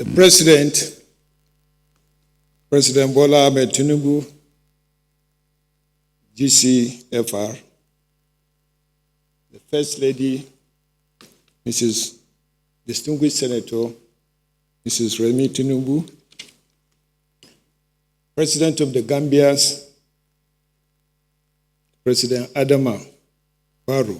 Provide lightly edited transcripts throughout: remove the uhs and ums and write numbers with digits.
The President, President Bola Ahmed Tinubu, GCFR, the First Lady, Mrs. Distinguished Senator, Mrs. Remi Tinubu, President of the Gambia's, President Adama Barrow,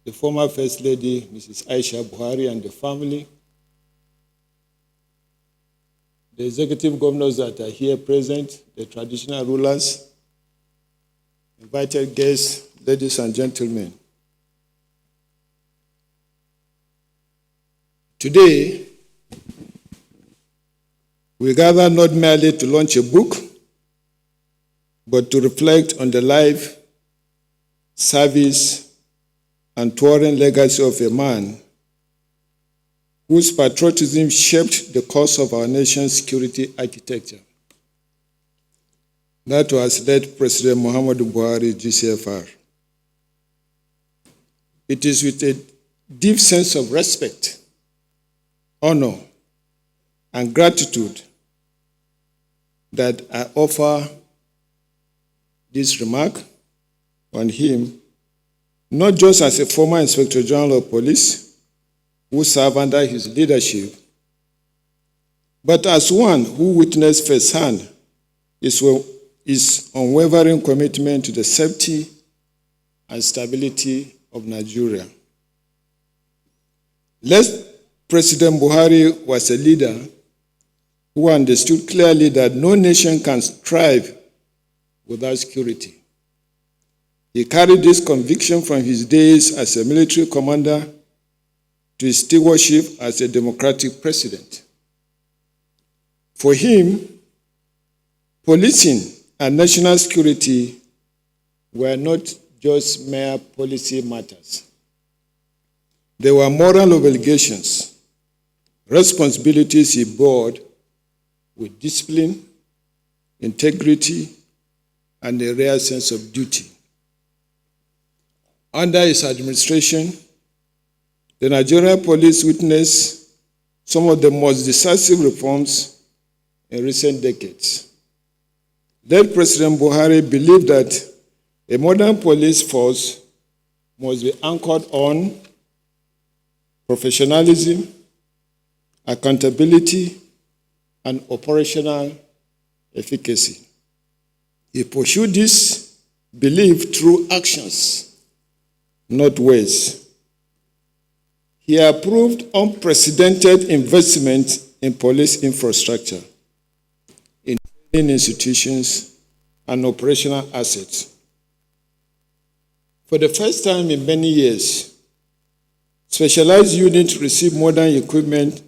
the former First Lady, Mrs. Aisha Buhari, and the family, the executive governors that are here present, the traditional rulers, invited guests, ladies and gentlemen. Today, we gather not merely to launch a book, but to reflect on the life, service, and touring legacy of a man whose patriotism shaped the course of our nation's security architecture. That was late President Muhammadu Buhari, GCFR. It is with a deep sense of respect, honor, and gratitude that I offer this remark on him, not just as a former Inspector General of Police who served under his leadership, but as one who witnessed firsthand his unwavering commitment to the safety and stability of Nigeria. Last President Buhari was a leader who understood clearly that no nation can thrive without security. He carried this conviction from his days as a military commander to his stewardship as a democratic president. For him, policing and national security were not just mere policy matters. They were moral obligations, responsibilities he bore with discipline, integrity, and a rare sense of duty. Under his administration, the Nigerian police witnessed some of the most decisive reforms in recent decades. Late President Buhari believed that a modern police force must be anchored on professionalism, accountability, and operational efficacy. He pursued this belief through actions, not words. He approved unprecedented investment in police infrastructure, in training institutions, and operational assets. For the first time in many years, specialized units received modern equipment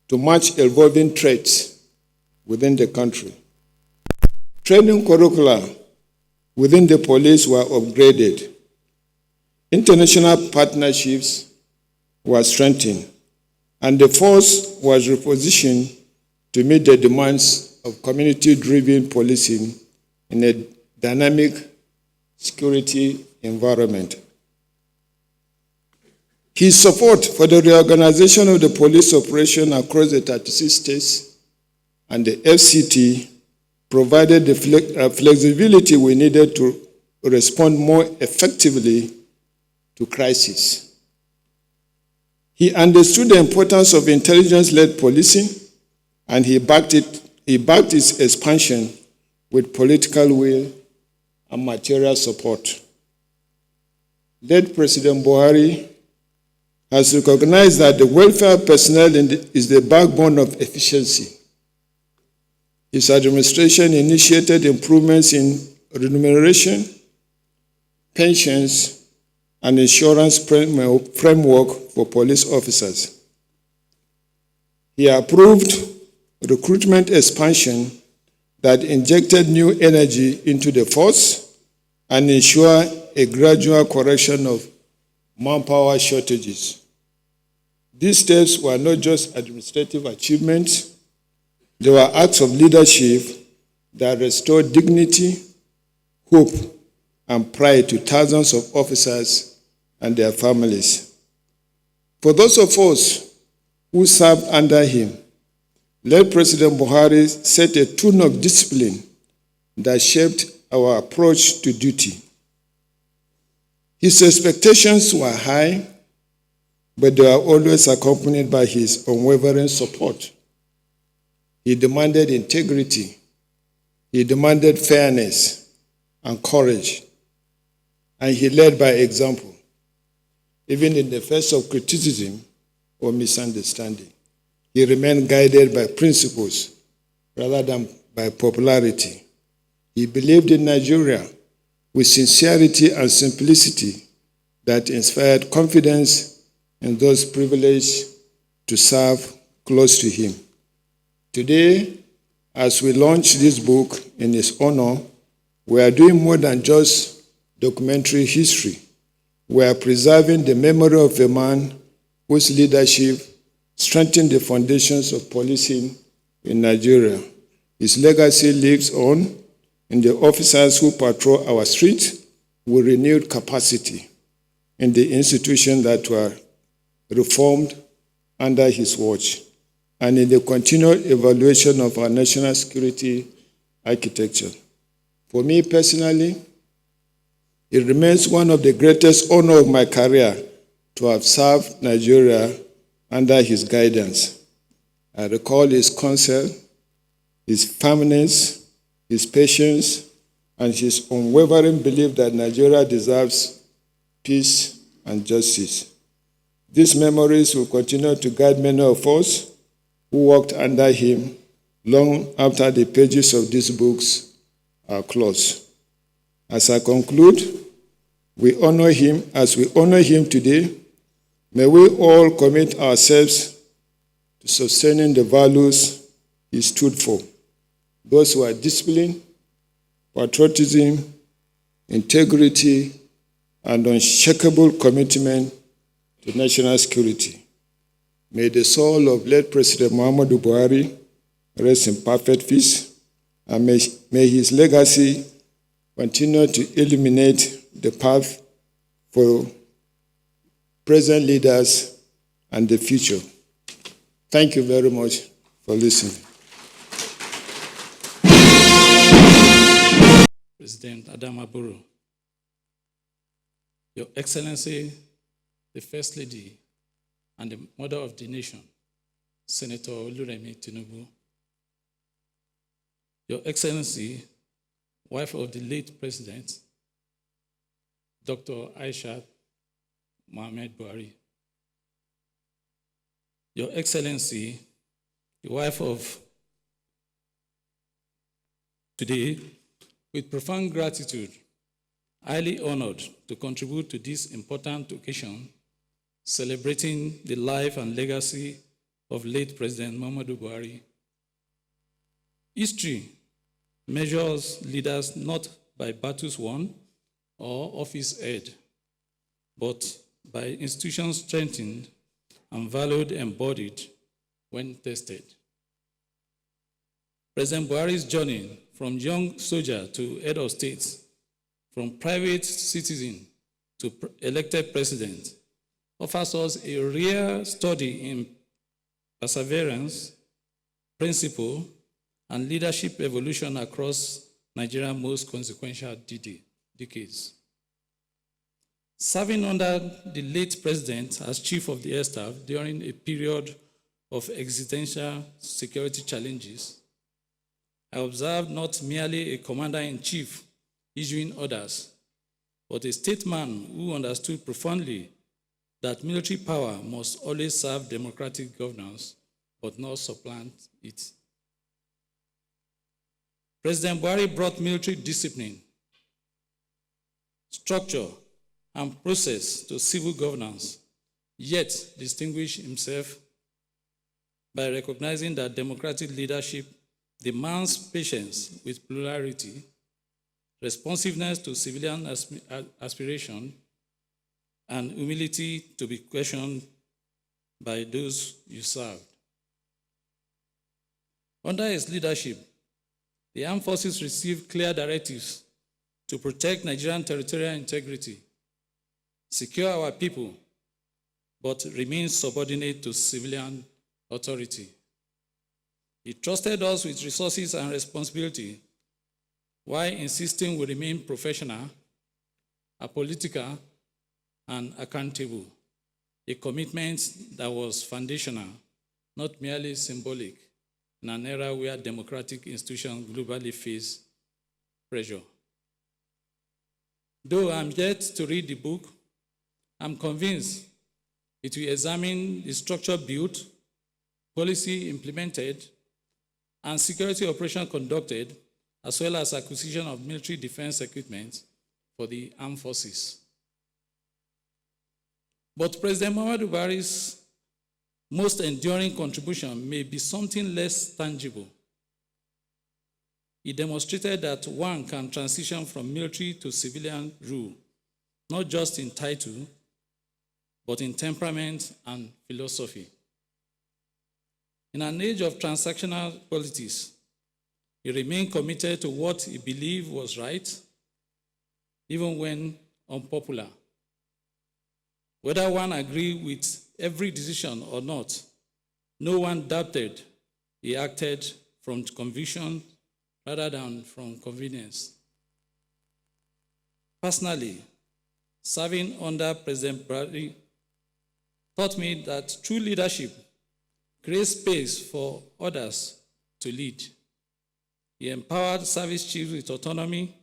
to match evolving threats within the country. Training curricula within the police were upgraded. International partnerships were strengthened, and the force was repositioned to meet the demands of community-driven policing in a dynamic security environment. His support for the reorganization of the police operation across the 36 states and the FCT provided the flexibility we needed to respond more effectively to crisis. He understood the importance of intelligence-led policing, and he backed its expansion with political will and material support. Late President Buhari has recognized that the welfare personnel is the backbone of efficiency. His administration initiated improvements in remuneration, pensions, and insurance framework for police officers. He approved recruitment expansion that injected new energy into the force and ensured a gradual correction of manpower shortages. These steps were not just administrative achievements, they were acts of leadership that restored dignity, hope, and pride to thousands of officers and their families. For those of us who served under him, late President Buhari set a tone of discipline that shaped our approach to duty. His expectations were high, but they were always accompanied by his unwavering support. He demanded integrity. He demanded fairness and courage. And he led by example, even in the face of criticism or misunderstanding. He remained guided by principles rather than by popularity. He believed in Nigeria with sincerity and simplicity that inspired confidence in those privileged to serve close to him. Today, as we launch this book in his honor, we are doing more than just documentary history. We are preserving the memory of a man whose leadership strengthened the foundations of policing in Nigeria. His legacy lives on in the officers who patrol our streets with renewed capacity, in the institutions that were reformed under his watch, and in the continued evaluation of our national security architecture. For me personally, it remains one of the greatest honors of my career to have served Nigeria under his guidance. I recall his counsel, his firmness, his patience, and his unwavering belief that Nigeria deserves peace and justice. These memories will continue to guide many of us who worked under him long after the pages of these books are closed. As I conclude, we honor him as we honor him today. May we all commit ourselves to sustaining the values he stood for. Those who are discipline, patriotism, integrity, and unshakable commitment to national security. May the soul of late President Muhammadu Buhari rest in perfect peace, and may his legacy continue to illuminate the path for present leaders and the future. Thank you very much for listening. President Adama Barrow, Your Excellency, the First Lady and the Mother of the Nation, Senator Oluremi Tinubu, Your Excellency, wife of the late President, Dr. Aisha Mohammed Buhari, Your Excellency, the wife of today, with profound gratitude, highly honored to contribute to this important occasion, celebrating the life and legacy of late President Muhammadu Buhari. History measures leaders not by battles won or office held, but by institutions strengthened and valued embodied when tested. President Buhari's journey from young soldier to head of state, from private citizen to elected president, offers us a rare study in perseverance, principle, and leadership evolution across Nigeria's most consequential decades. Serving under the late president as chief of the air staff during a period of existential security challenges, I observed not merely a commander-in-chief issuing orders, but a statesman who understood profoundly that military power must always serve democratic governance, but not supplant it. President Buhari brought military discipline, structure, and process to civil governance, yet distinguished himself by recognizing that democratic leadership demands patience with plurality, responsiveness to civilian aspiration, and humility to be questioned by those you served. Under his leadership, the armed forces received clear directives to protect Nigerian territorial integrity, secure our people, but remain subordinate to civilian authority. He trusted us with resources and responsibility while insisting we remain professional, apolitical, and accountable, a commitment that was foundational, not merely symbolic, in an era where democratic institutions globally face pressure. Though I'm yet to read the book, I'm convinced it will examine the structure built, policy implemented, and security operation conducted, as well as acquisition of military defense equipment for the armed forces. But President Muhammadu Buhari's most enduring contribution may be something less tangible. He demonstrated that one can transition from military to civilian rule, not just in title, but in temperament and philosophy. In an age of transactional politics, he remained committed to what he believed was right, even when unpopular. Whether one agreed with every decision or not, no one doubted he acted from conviction rather than from convenience. Personally, serving under President Buhari taught me that true leadership creates space for others to lead. He empowered service chiefs with autonomy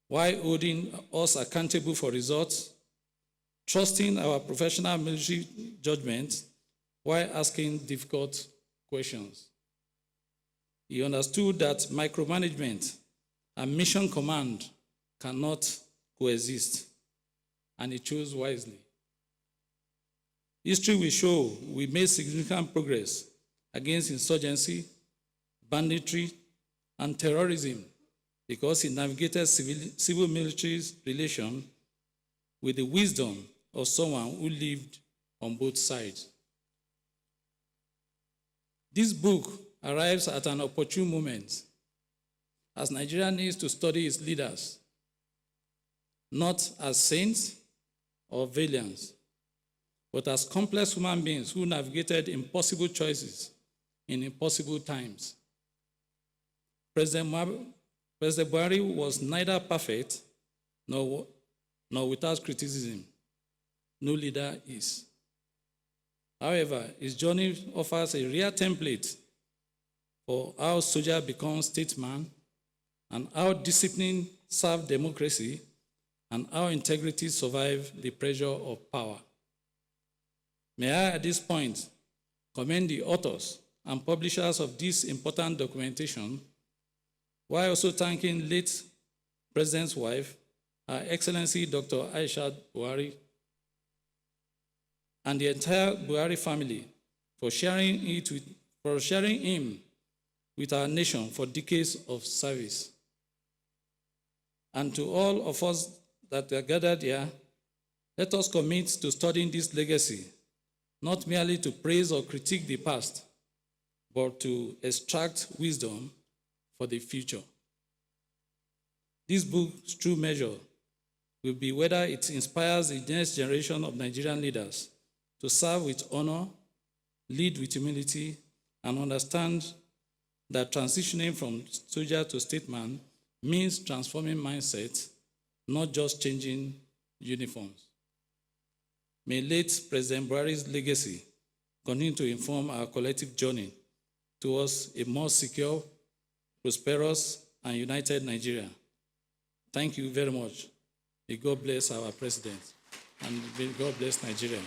while holding us accountable for results, trusting our professional military judgment while asking difficult questions. He understood that micromanagement and mission command cannot coexist, and he chose wisely. History will show we made significant progress against insurgency, banditry, and terrorism because he navigated civil-military relations with the wisdom of someone who lived on both sides. This book arrives at an opportune moment as Nigeria needs to study its leaders, not as saints or villains, but as complex human beings who navigated impossible choices in impossible times. President Buhari was neither perfect nor without criticism. No leader is. However, his journey offers a rare template for how soldiers become statesmen, and how discipline serves democracy, and how integrity survives the pressure of power. May I, at this point, commend the authors and publishers of this important documentation, while also thanking late President's wife, Her Excellency Dr. Aisha Buhari, and the entire Buhari family for sharing him with our nation for decades of service. And to all of us that are gathered here, let us commit to studying this legacy, not merely to praise or critique the past, but to extract wisdom for the future. This book's true measure will be whether it inspires the next generation of Nigerian leaders to serve with honor, lead with humility, and understand that transitioning from soldier to statesman means transforming mindsets, not just changing uniforms. May late President Buhari's legacy continue to inform our collective journey towards a more secure, prosperous, and united Nigeria. Thank you very much. May God bless our president, and may God bless Nigeria.